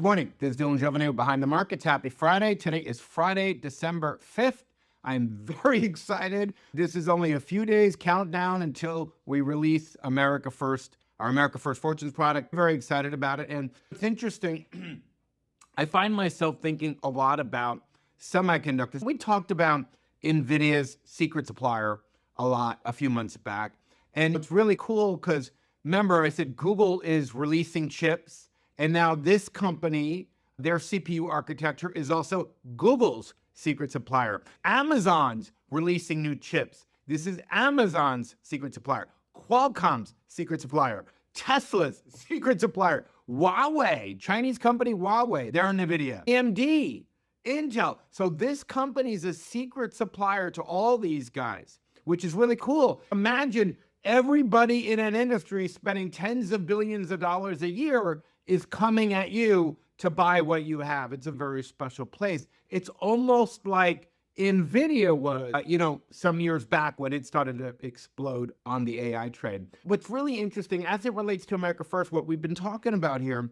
Good morning. This is Dylan Jovine behind the markets. Happy Friday. Today is Friday, December 5th. I'm very excited. This is only a few days countdown until we release America First, our America First Fortunes product. Very excited about it. And it's interesting. I find myself thinking a lot about semiconductors. We talked about NVIDIA's secret supplier a lot a few months back. And it's really cool because remember, I said Google is releasing chips. And now this company, their CPU architecture is also Google's secret supplier. Amazon's releasing new chips. This is Amazon's secret supplier. Qualcomm's secret supplier. Tesla's secret supplier. Huawei, Chinese company Huawei, they're NVIDIA. AMD, Intel. So this company is a secret supplier to all these guys, which is really cool. Imagine everybody in an industry spending tens of billions of dollars a year is coming at you to buy what you have. It's a very special place. It's almost like NVIDIA was, some years back when it started to explode on the AI trade. What's really interesting as it relates to America First, what we've been talking about here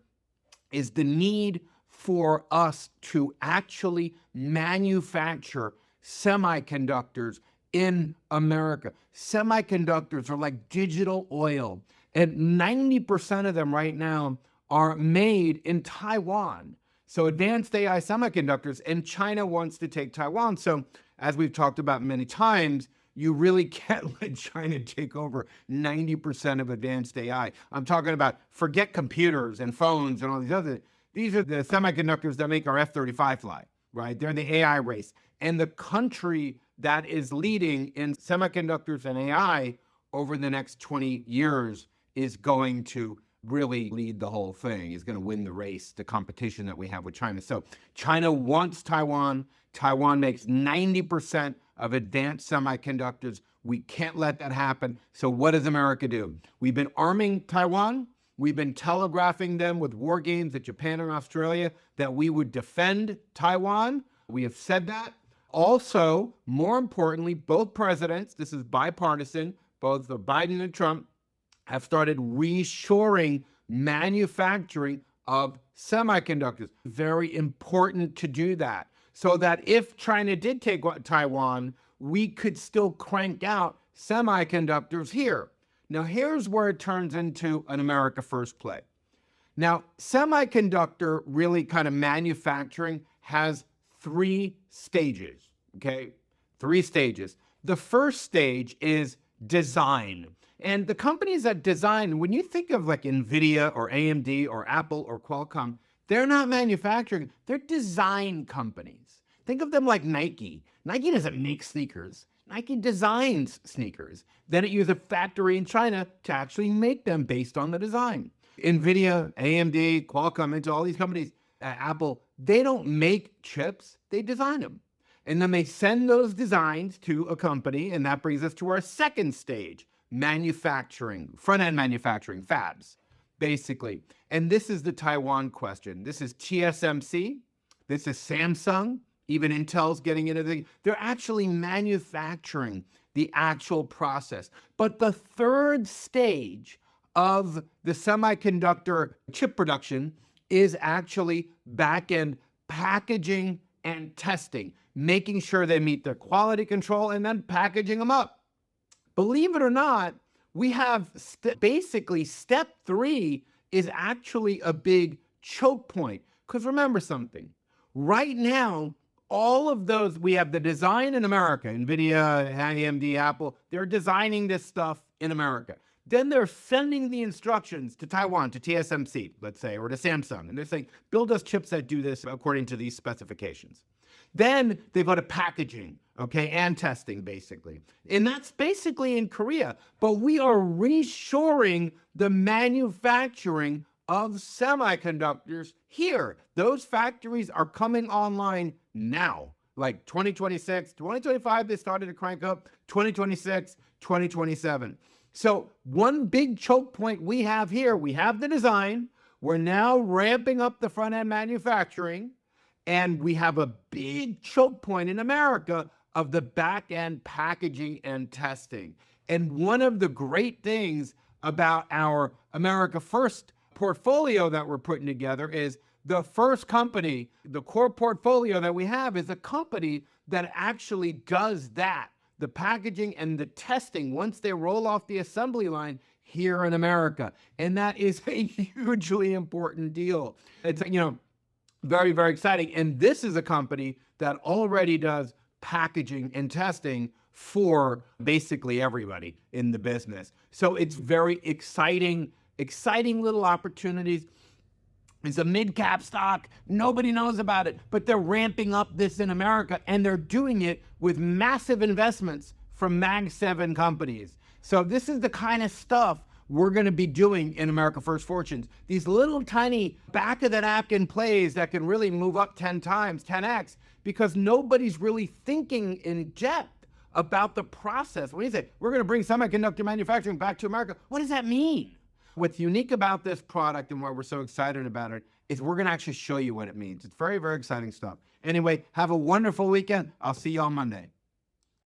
is the need for us to actually manufacture semiconductors in America. Semiconductors are like digital oil, and 90% of them right now are made in Taiwan. So advanced AI semiconductors, and China wants to take Taiwan. So as we've talked about many times, you really can't let China take over 90% of advanced AI. I'm talking about forget computers and phones and all these are the semiconductors that make our F-35 fly, right? They're the AI race. And the country that is leading in semiconductors and AI over the next 20 years is going to really lead the whole thing, is going to win the race, the competition that we have with China. So China wants Taiwan. Taiwan makes 90% of advanced semiconductors. We can't let that happen. So what does America do? We've been arming Taiwan. We've been telegraphing them with war games at Japan and Australia that we would defend Taiwan. We have said that. Also, more importantly, both presidents, this is bipartisan, both Biden and Trump, have started reshoring manufacturing of semiconductors. Very important to do that so that if China did take Taiwan, we could still crank out semiconductors here. Now, here's where it turns into an America First play. Now, semiconductor really kind of manufacturing has three stages, okay? Three stages. The first stage is design. And the companies that design, when you think of like NVIDIA or AMD or Apple or Qualcomm, they're not manufacturing, they're design companies. Think of them like Nike. Nike doesn't make sneakers. Nike designs sneakers. Then it uses a factory in China to actually make them based on the design. NVIDIA, AMD, Qualcomm, Intel, all these companies, Apple, they don't make chips, they design them. And then they send those designs to a company, and that brings us to our second stage. Manufacturing, front-end manufacturing, fabs, basically. And this is the Taiwan question. This is TSMC. This is Samsung. Even Intel's getting into the, they're actually manufacturing the actual process. But the third stage of the semiconductor chip production is actually back-end packaging and testing, making sure they meet their quality control and then packaging them up. Believe it or not, we have basically step three is actually a big choke point. Because remember something, right now, all of those, we have the design in America, NVIDIA, AMD, Apple, they're designing this stuff in America. Then they're sending the instructions to Taiwan, to TSMC, let's say, or to Samsung. And they're saying, build us chips that do this according to these specifications. Then they go to packaging, okay, and testing, basically. And that's basically in Korea. But we are reshoring the manufacturing of semiconductors here. Those factories are coming online now, like 2026, 2025, they started to crank up, 2026, 2027. So one big choke point we have here, we have the design, we're now ramping up the front-end manufacturing, and we have a big choke point in America of the back-end packaging and testing. And one of the great things about our America First portfolio that we're putting together is The first company, the core portfolio that we have is a company that actually does that. The packaging and the testing once they roll off the assembly line here in America. And that is a hugely important deal. It's, very, very exciting. And this is a company that already does packaging and testing for basically everybody in the business. So it's very exciting little opportunities. It's a mid-cap stock. Nobody knows about it, but they're ramping up this in America, and they're doing it with massive investments from Mag 7 companies. So this is the kind of stuff we're going to be doing in America First Fortunes. These little tiny back of the napkin plays that can really move up 10 times, 10x, because nobody's really thinking in depth about the process. When you say, we're going to bring semiconductor manufacturing back to America, what does that mean? What's unique about this product and why we're so excited about it is we're going to actually show you what it means. It's very, very exciting stuff. Anyway, have a wonderful weekend. I'll see you on Monday.